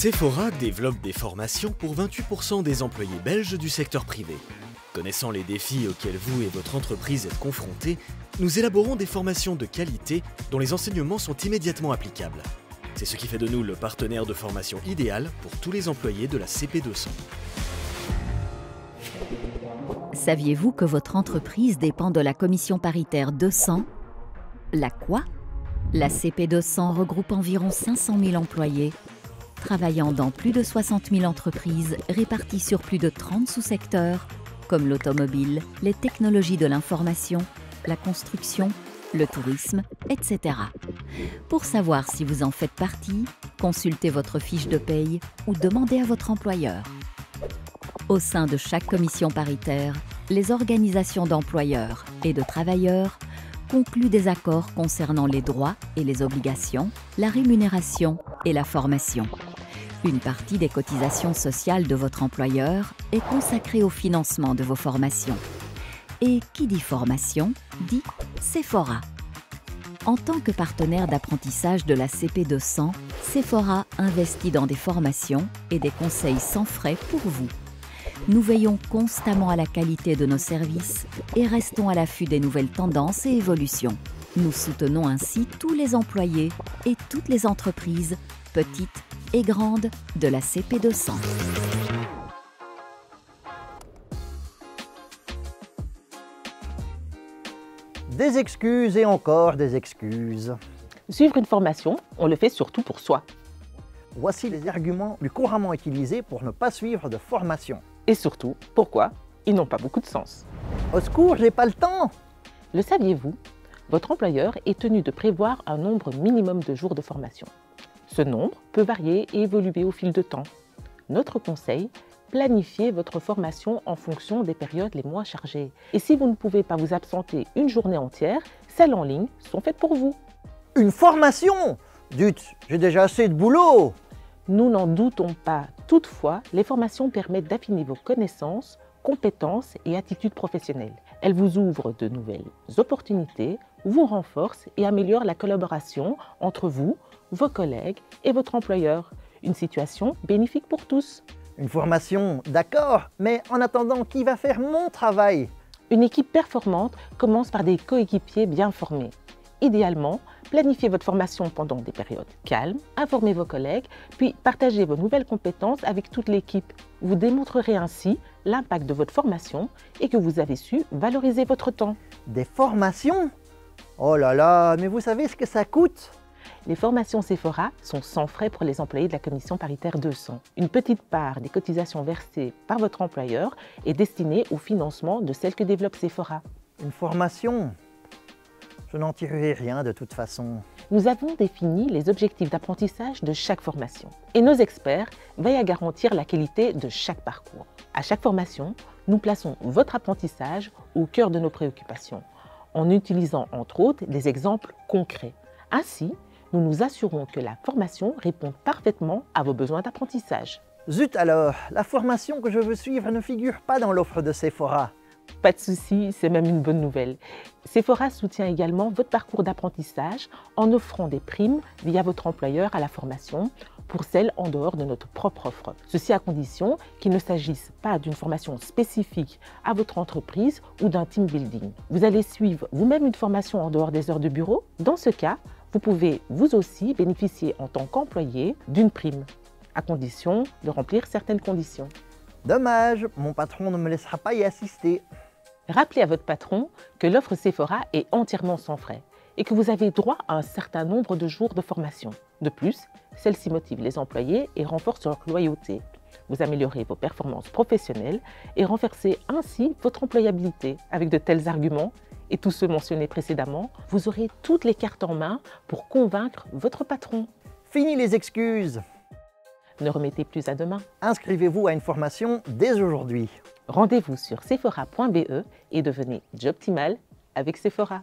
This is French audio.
Sephora développe des formations pour 28% des employés belges du secteur privé. Connaissant les défis auxquels vous et votre entreprise êtes confrontés, nous élaborons des formations de qualité dont les enseignements sont immédiatement applicables. C'est ce qui fait de nous le partenaire de formation idéal pour tous les employés de la CP200. Saviez-vous que votre entreprise dépend de la commission paritaire 200 ? La quoi ? La CP200 regroupe environ 500 000 employés, travaillant dans plus de 60 000 entreprises réparties sur plus de 30 sous-secteurs, comme l'automobile, les technologies de l'information, la construction, le tourisme, etc. Pour savoir si vous en faites partie, consultez votre fiche de paye ou demandez à votre employeur. Au sein de chaque commission paritaire, les organisations d'employeurs et de travailleurs concluent des accords concernant les droits et les obligations, la rémunération et la formation. Une partie des cotisations sociales de votre employeur est consacrée au financement de vos formations. Et qui dit formation, dit Sephora. En tant que partenaire d'apprentissage de la CP200, Sephora investit dans des formations et des conseils sans frais pour vous. Nous veillons constamment à la qualité de nos services et restons à l'affût des nouvelles tendances et évolutions. Nous soutenons ainsi tous les employés et toutes les entreprises, petites et grandes, de la CP200. Des excuses et encore des excuses. Suivre une formation, on le fait surtout pour soi. Voici les arguments plus couramment utilisés pour ne pas suivre de formation. Et surtout, pourquoi ils n'ont pas beaucoup de sens. Au secours, j'ai pas le temps! Le saviez-vous? Votre employeur est tenu de prévoir un nombre minimum de jours de formation. Ce nombre peut varier et évoluer au fil de temps. Notre conseil, planifiez votre formation en fonction des périodes les moins chargées. Et si vous ne pouvez pas vous absenter une journée entière, celles en ligne sont faites pour vous. Une formation? Dites, j'ai déjà assez de boulot! Nous n'en doutons pas. Toutefois, les formations permettent d'affiner vos connaissances, compétences et attitudes professionnelles. Elles vous ouvrent de nouvelles opportunités, vous renforcent et améliorent la collaboration entre vous, vos collègues et votre employeur. Une situation bénéfique pour tous. Une formation, d'accord, mais en attendant, qui va faire mon travail? Une équipe performante commence par des coéquipiers bien formés. Idéalement, planifiez votre formation pendant des périodes calmes, informez vos collègues, puis partagez vos nouvelles compétences avec toute l'équipe. Vous démontrerez ainsi l'impact de votre formation et que vous avez su valoriser votre temps. Des formations? Oh là là, mais vous savez ce que ça coûte? Les formations Sephora sont sans frais pour les employés de la commission paritaire 200. Une petite part des cotisations versées par votre employeur est destinée au financement de celles que développe Sephora. Une formation? Je n'en tirerai rien de toute façon. Nous avons défini les objectifs d'apprentissage de chaque formation. Et nos experts veillent à garantir la qualité de chaque parcours. À chaque formation, nous plaçons votre apprentissage au cœur de nos préoccupations, en utilisant entre autres des exemples concrets. Ainsi, nous nous assurons que la formation répond parfaitement à vos besoins d'apprentissage. Zut alors, la formation que je veux suivre ne figure pas dans l'offre de Sephora. Pas de souci, c'est même une bonne nouvelle. Sephora soutient également votre parcours d'apprentissage en offrant des primes via votre employeur à la formation pour celles en dehors de notre propre offre. Ceci à condition qu'il ne s'agisse pas d'une formation spécifique à votre entreprise ou d'un team building. Vous allez suivre vous-même une formation en dehors des heures de bureau? Dans ce cas, vous pouvez vous aussi bénéficier en tant qu'employé d'une prime, à condition de remplir certaines conditions. Dommage, mon patron ne me laissera pas y assister. Rappelez à votre patron que l'offre Sephora est entièrement sans frais et que vous avez droit à un certain nombre de jours de formation. De plus, celle-ci motive les employés et renforce leur loyauté. Vous améliorez vos performances professionnelles et renforcez ainsi votre employabilité. Avec de tels arguments et tous ceux mentionnés précédemment, vous aurez toutes les cartes en main pour convaincre votre patron. Fini les excuses! Ne remettez plus à demain. Inscrivez-vous à une formation dès aujourd'hui. Rendez-vous sur sephora.be et devenez Jobtimal avec Sephora.